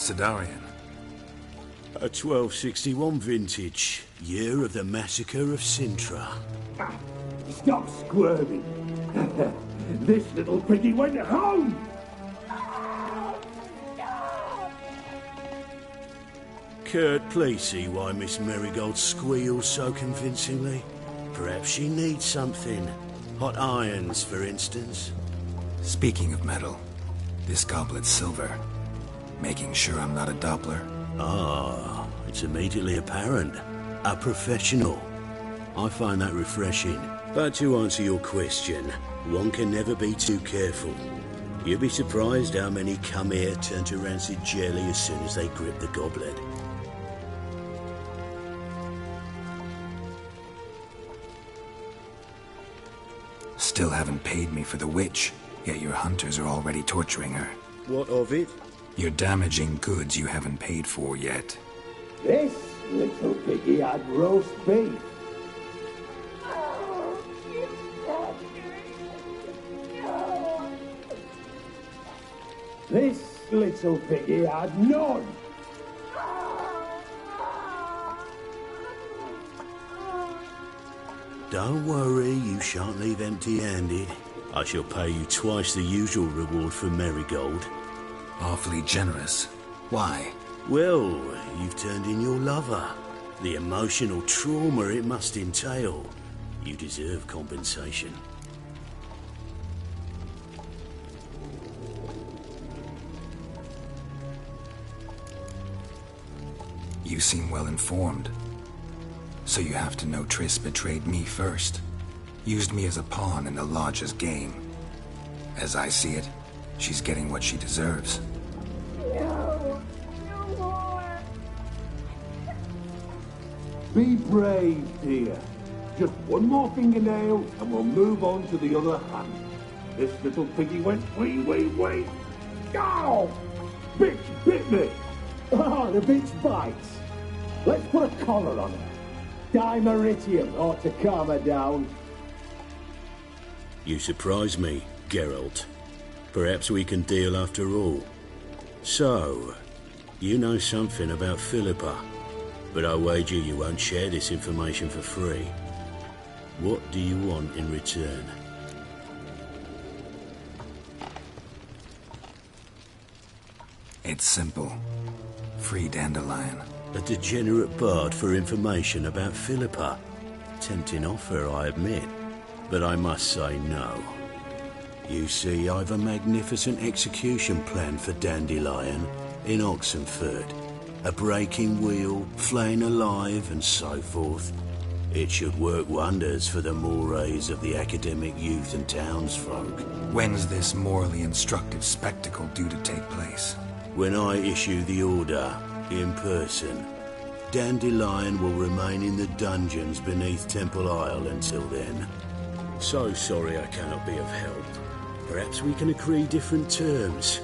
Sidarian. A 1261 vintage, year of the massacre of Sintra. Stop squirming. This little piggy went home! Kurt, please see why Miss Marigold squeals so convincingly. Perhaps she needs something. Hot irons, for instance. Speaking of metal, this goblet's silver. Making sure I'm not a Doppler. Ah, it's immediately apparent. A professional. I find that refreshing. But to answer your question, one can never be too careful. You'd be surprised how many come here turn to rancid jelly as soon as they grip the goblet. Still haven't paid me for the witch, yet your hunters are already torturing her. What of it? You're damaging goods you haven't paid for yet. This little piggy had roast beef. This little piggy had none. Don't worry, you shan't leave empty-handed. I shall pay you twice the usual reward for Marigold. Awfully generous. Why? Well, you've turned in your lover. The emotional trauma it must entail. You deserve compensation. You seem well informed. So you have to know Triss betrayed me first. Used me as a pawn in the Lodge's game. As I see it, she's getting what she deserves. No more. Be brave, dear. Just one more fingernail and we'll move on to the other hand. This little piggy went wee. Ow! Bitch bit me! Oh, the bitch bites. Let's put a collar on her. Dimeritium ought to calm her down. You surprise me, Geralt. Perhaps we can deal after all. So, you know something about Philippa, but I wager you won't share this information for free. What do you want in return? It's simple. Free Dandelion. A degenerate bard for information about Philippa. Tempting offer, I admit, but I must say no. You see, I've a magnificent execution plan for Dandelion in Oxenford. A breaking wheel, flaying alive, and so forth. It should work wonders for the mores of the academic youth and townsfolk. When's this morally instructive spectacle due to take place? When I issue the order, in person. Dandelion will remain in the dungeons beneath Temple Isle until then. So sorry I cannot be of help. Perhaps we can agree different terms.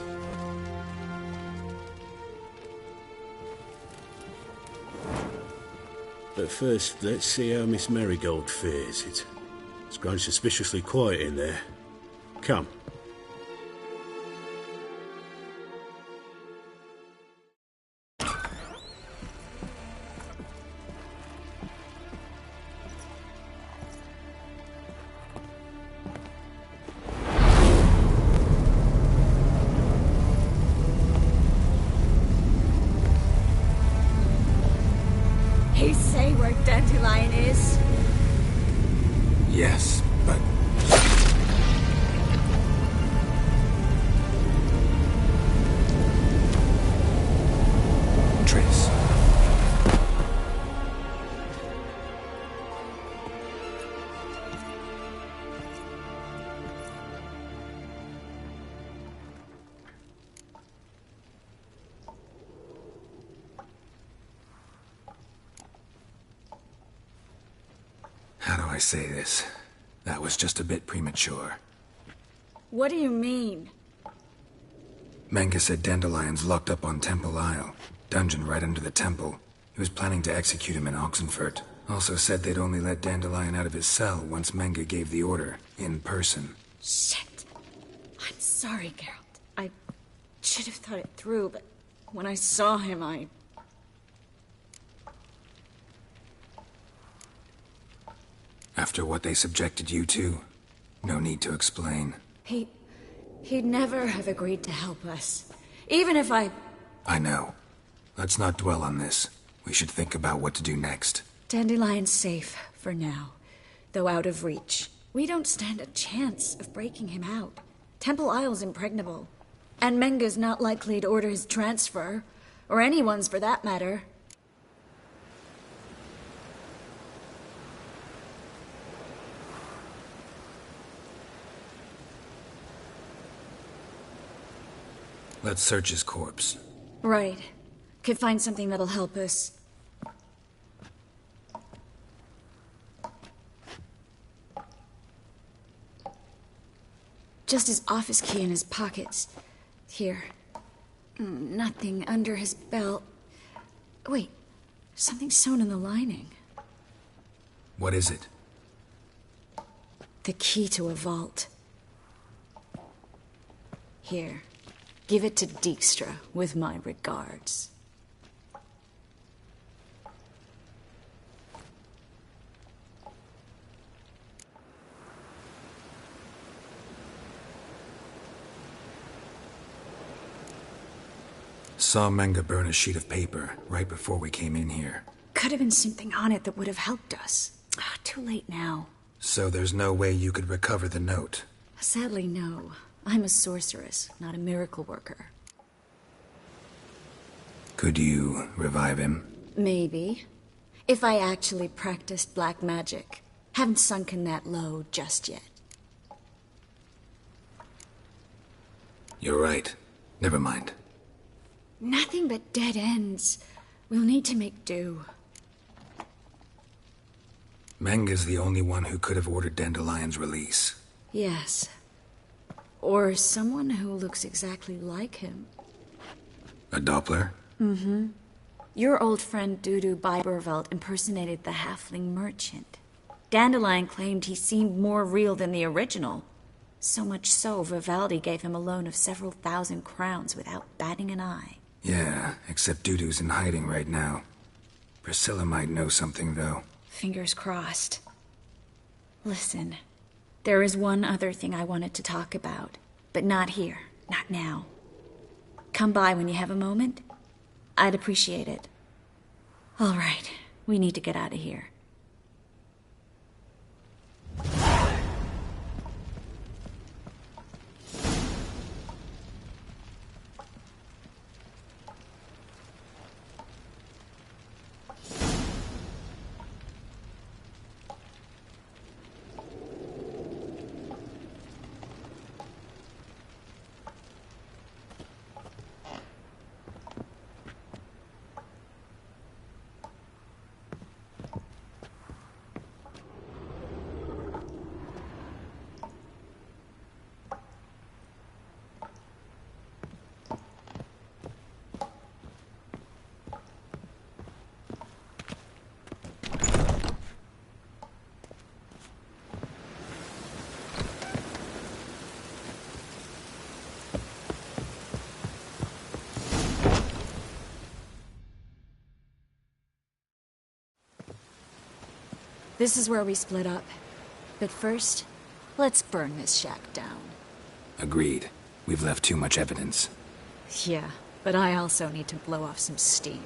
But first, let's see how Miss Marigold fares. It's grown suspiciously quiet in there. Come. He say where Dandelion is? Yes, but... Triss. How do I say this? That was just a bit premature. What do you mean? Menge said Dandelion's locked up on Temple Isle. Dungeon right under the temple. He was planning to execute him in Oxenfurt. Also said they'd only let Dandelion out of his cell once Menge gave the order, in person. Shit. I'm sorry, Geralt. I should have thought it through, but When I saw him, After what they subjected you to, no need to explain. He'd never have agreed to help us. Even if I know. Let's not dwell on this. We should think about what to do next. Dandelion's safe, for now. Though out of reach. We don't stand a chance of breaking him out. Temple Isle's impregnable. And Menga's not likely to order his transfer. Or anyone's for that matter. Let's search his corpse. Right. Could find something that'll help us. Just his office key in his pockets. Here. Nothing under his belt. Wait. Something sewn in the lining. What is it? The key to a vault. Here. Give it to Dijkstra, with my regards. Saw Menga burn a sheet of paper right before we came in here. Could have been something on it that would have helped us. Too late now. So there's no way you could recover the note? Sadly, no. I'm a sorceress, not a miracle worker. Could you revive him? Maybe. If I actually practiced black magic. Haven't sunken that low just yet. You're right. Never mind. Nothing but dead ends. We'll need to make do. Menga's the only one who could have ordered Dandelion's release. Yes. Or someone who looks exactly like him. A Doppler? Mm-hmm. Your old friend Dudu Biberveld impersonated the halfling merchant. Dandelion claimed he seemed more real than the original. So much so, Vivaldi gave him a loan of several thousand crowns without batting an eye. Yeah, except Dudu's in hiding right now. Priscilla might know something, though. Fingers crossed. Listen, there is one other thing I wanted to talk about, but not here, not now. Come by when you have a moment. I'd appreciate it. All right, we need to get out of here. This is where we split up. But first, let's burn this shack down. Agreed. We've left too much evidence. Yeah, but I also need to blow off some steam.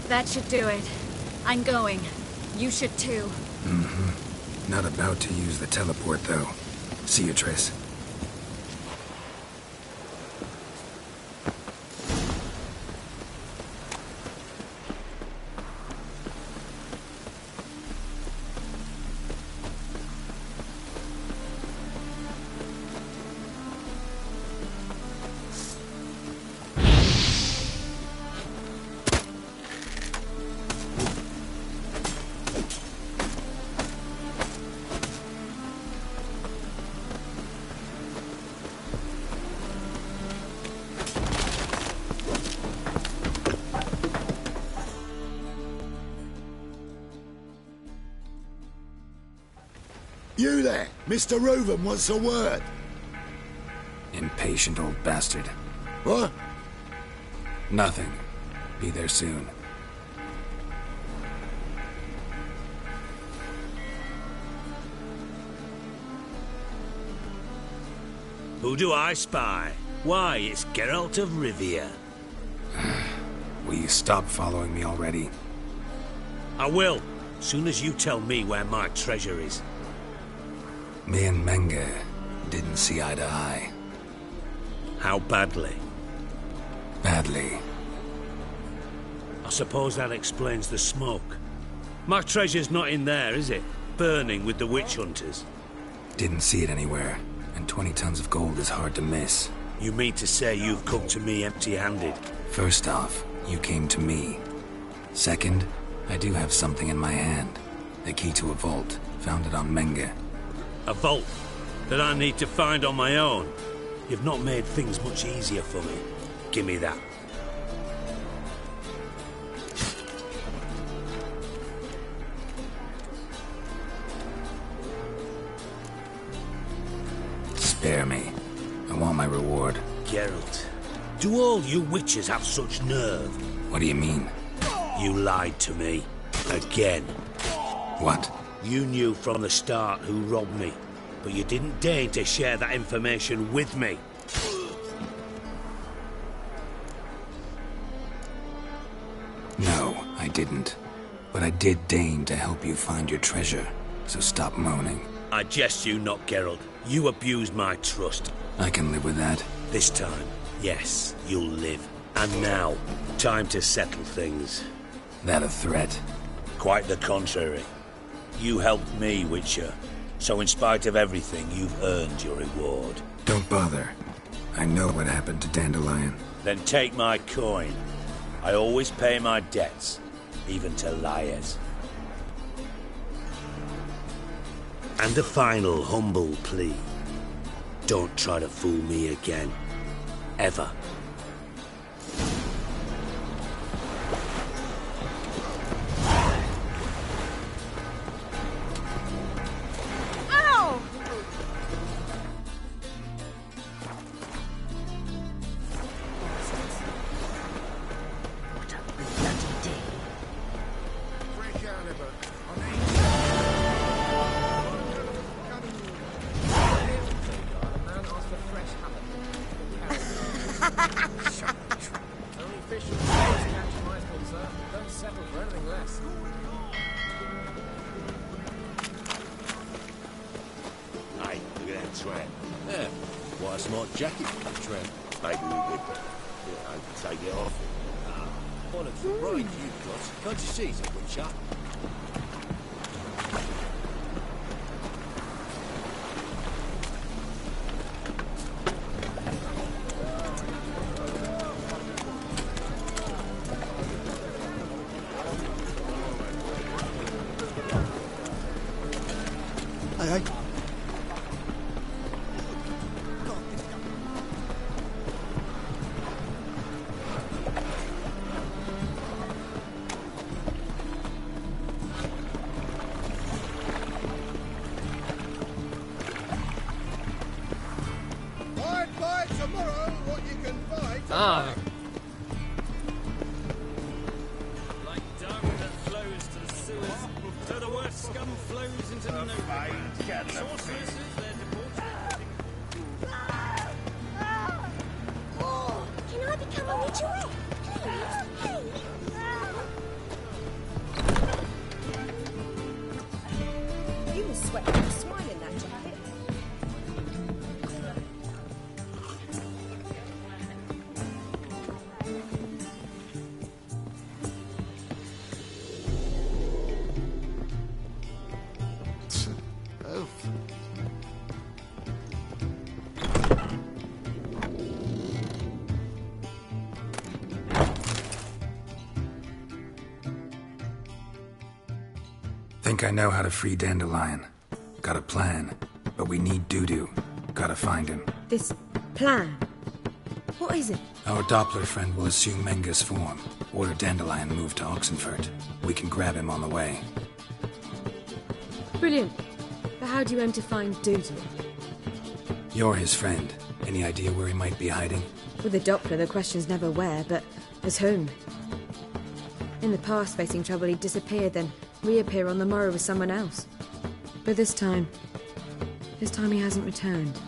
That should do it. I'm going. You should too. Mm-hmm. Not about to use the teleport, though. See you, Triss. you there? Mr. Reuven wants a word. Impatient old bastard. What? Nothing. Be there soon. Who do I spy? Why, it's Geralt of Rivia. Will you stop following me already? I will, soon as you tell me where my treasure is. Me and Menge didn't see eye to eye. How badly? Badly. I suppose that explains the smoke. My treasure's not in there, is it? Burning with the witch hunters. Didn't see it anywhere, and 20 tons of gold is hard to miss. You mean to say you've come to me empty-handed? First off, you came to me. Second, I do have something in my hand. The key to a vault, found it on Menge. A vault that I need to find on my own. You've not made things much easier for me. Give me that. Spare me. I want my reward. Geralt, do all you witches have such nerve? What do you mean? You lied to me. Again. What? You knew from the start who robbed me, but you didn't deign to share that information with me. No, I didn't. But I did deign to help you find your treasure, so stop moaning. I jest you not, Geralt. You abused my trust. I can live with that. This time, yes, you'll live. And now, time to settle things. That a threat? Quite the contrary. You helped me, Witcher. So in spite of everything, you've earned your reward. Don't bother. I know what happened to Dandelion. Then take my coin. I always pay my debts, even to liars. And a final humble plea. Don't try to fool me again. Ever. Ow! What a bloody day. Only fish and birds catch my thoughts, sir. Don't settle for anything less. Hey, look at that tramp. Yeah, quite a smart jacket for the tramp. Maybe we could, take it off. Bollocks, the bride you've got. Can't you see he's a witcher? Hey. Buy tomorrow what you can buy. Ah, Like dung that flows to the sewers, so the worst scum flows into the nowhere. Sorceresses, they're debauchery. Oh, can I become a witcherette? Please, please. You must sweat like a swine in that jacket. Think I know how to free Dandelion. Got a plan, but we need Dudu. Gotta find him. This plan? What is it? Our Doppler friend will assume Menge's form. Order Dandelion moved to Oxenfurt. We can grab him on the way. Brilliant. But how do you aim to find Dudu? You're his friend. Any idea where he might be hiding? With the Doppler, the question's never where, but as whom. In the past, facing trouble, he'd disappear, then reappear on the morrow with someone else. But this time he hasn't returned.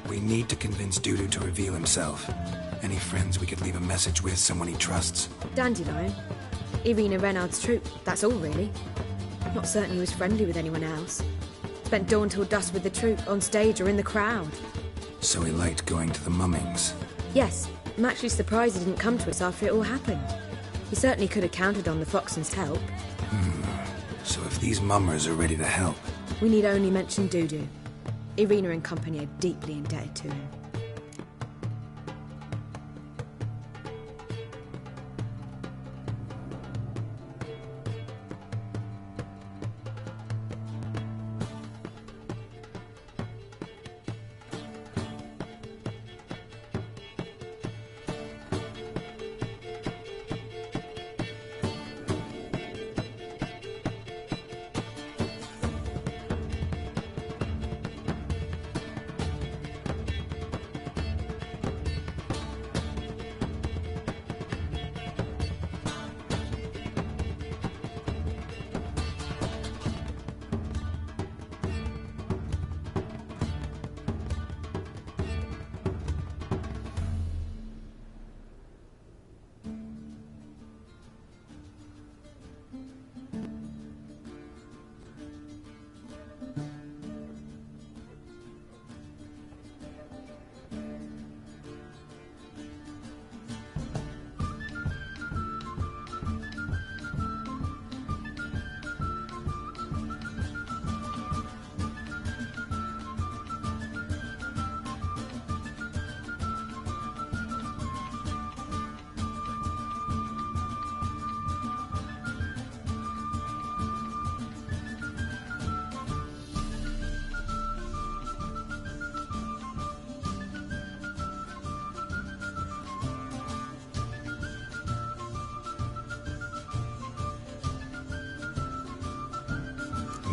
We need to convince Dudu to reveal himself. Any friends we could leave a message with, someone he trusts? Dandelion. Irina Renard's troupe, that's all really. Not certain he was friendly with anyone else. Spent dawn till dusk with the troupe, on stage or in the crowd. So he liked going to the mummings. Yes, I'm actually surprised he didn't come to us after it all happened. He certainly could have counted on the Foxton's help. So if these mummers are ready to help... We need only mention Dudu. Irina and company are deeply indebted to him.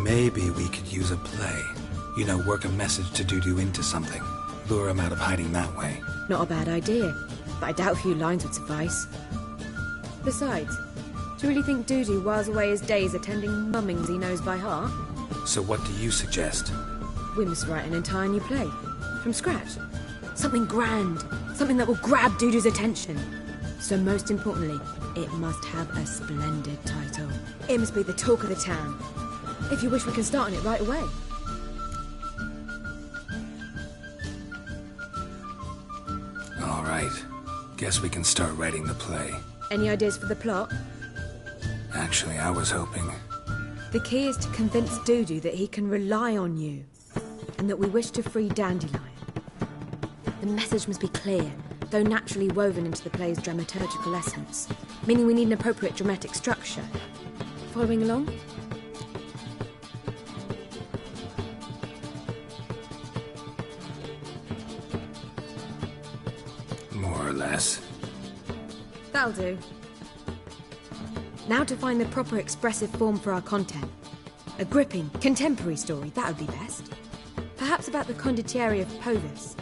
Maybe we could use a play. You know, work a message to Dudu into something. Lure him out of hiding that way. Not a bad idea, but I doubt a few lines would suffice. Besides, do you really think Dudu whiles away his days attending mummings he knows by heart? So what do you suggest? We must write an entire new play. From scratch. Something grand. Something that will grab Dudu's attention. So most importantly, it must have a splendid title. It must be the talk of the town. If you wish, we can start on it right away. All right. Guess we can start writing the play. Any ideas for the plot? Actually, I was hoping... The key is to convince Dudu that he can rely on you, and that we wish to free Dandelion. The message must be clear, though naturally woven into the play's dramaturgical essence, meaning we need an appropriate dramatic structure. Following along? More or less. That'll do. Now to find the proper expressive form for our content. A gripping, contemporary story, that would be best. Perhaps about the condottieri of Povis.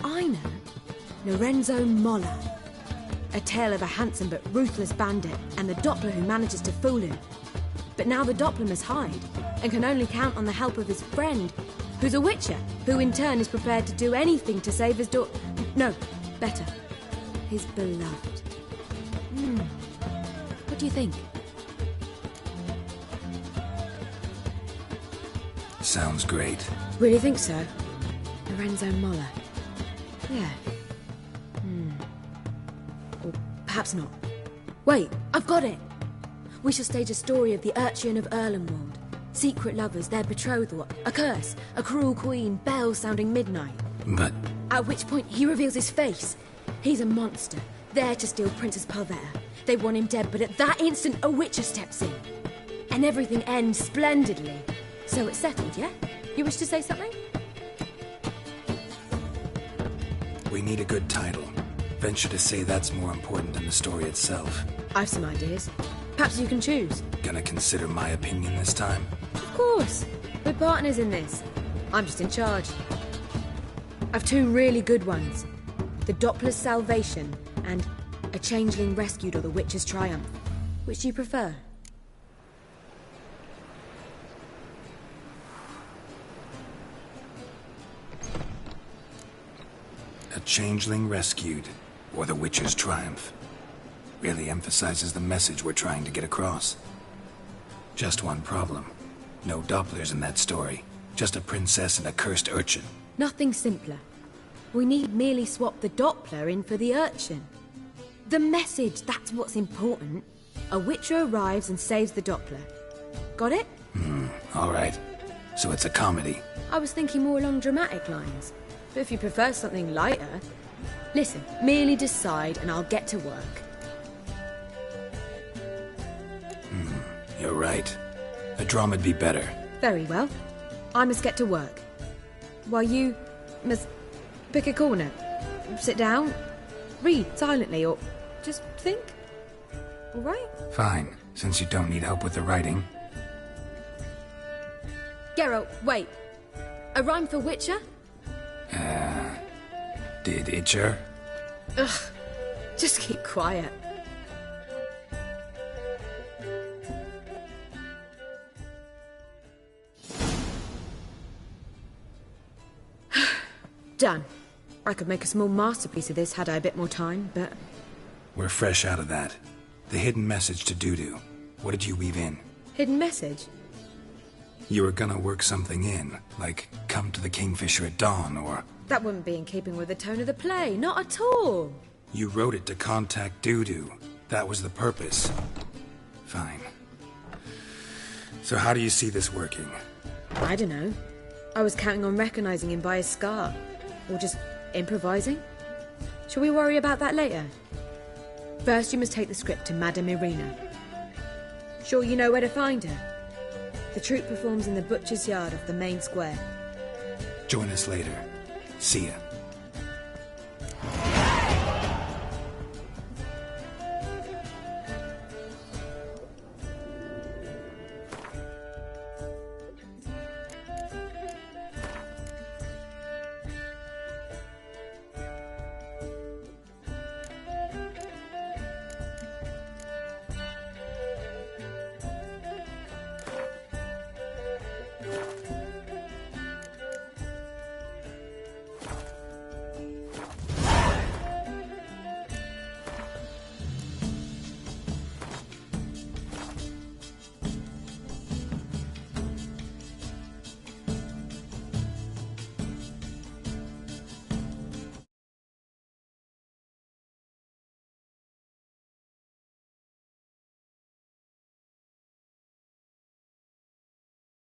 I know. Lorenzo Molla. A tale of a handsome but ruthless bandit and the Doppler who manages to fool him. But now the Doppler must hide and can only count on the help of his friend, who's a witcher, who in turn is prepared to do anything to save his daughter. No, better. His beloved. What do you think? Sounds great. Really think so? Lorenzo Molla. Yeah. Or perhaps not. Wait, I've got it! We shall stage a story of the Urchin of Erlenwald. Secret lovers, their betrothal, a curse, a cruel queen, bells sounding midnight. But... At which point he reveals his face. He's a monster, there to steal Princess Palvera. They want him dead, but at that instant a witcher steps in. And everything ends splendidly. So it's settled, yeah? You wish to say something? we need a good title. Venture to say that's more important than the story itself. I've some ideas. Perhaps you can choose. Gonna consider my opinion this time? Of course. We're partners in this. I'm just in charge. I've two really good ones. The Doppler's Salvation and A Changeling Rescued or The Witcher's Triumph. Which do you prefer? A Changeling Rescued, or The Witcher's Triumph. Really emphasizes the message we're trying to get across. Just one problem. No Dopplers in that story. Just a princess and a cursed urchin. Nothing simpler. We need merely swap the Doppler in for the urchin. The message, that's what's important. A Witcher arrives and saves the Doppler. Got it? All right. So it's a comedy. I was thinking more along dramatic lines. But if you prefer something lighter... Listen, merely decide and I'll get to work. You're right. A drama'd be better. Very well. I must get to work. While you must pick a corner. Sit down, read silently, or just think. All right? Fine, since you don't need help with the writing. Geralt, wait. A rhyme for Witcher? Did Itcher? Ugh. Just keep quiet. Done. I could make a small masterpiece of this had I a bit more time, but... We're fresh out of that. The hidden message to Dudu. What did you weave in? Hidden message? You were gonna work something in, like come to the Kingfisher at dawn, or... That wouldn't be in keeping with the tone of the play, not at all. You wrote it to contact Dudu. That was the purpose. Fine. So how do you see this working? I don't know. I was counting on recognizing him by his scar. Or just improvising? Shall we worry about that later? First, you must take the script to Madame Irina. Sure you know where to find her? The troupe performs in the butcher's yard off the main square. Join us later. See ya.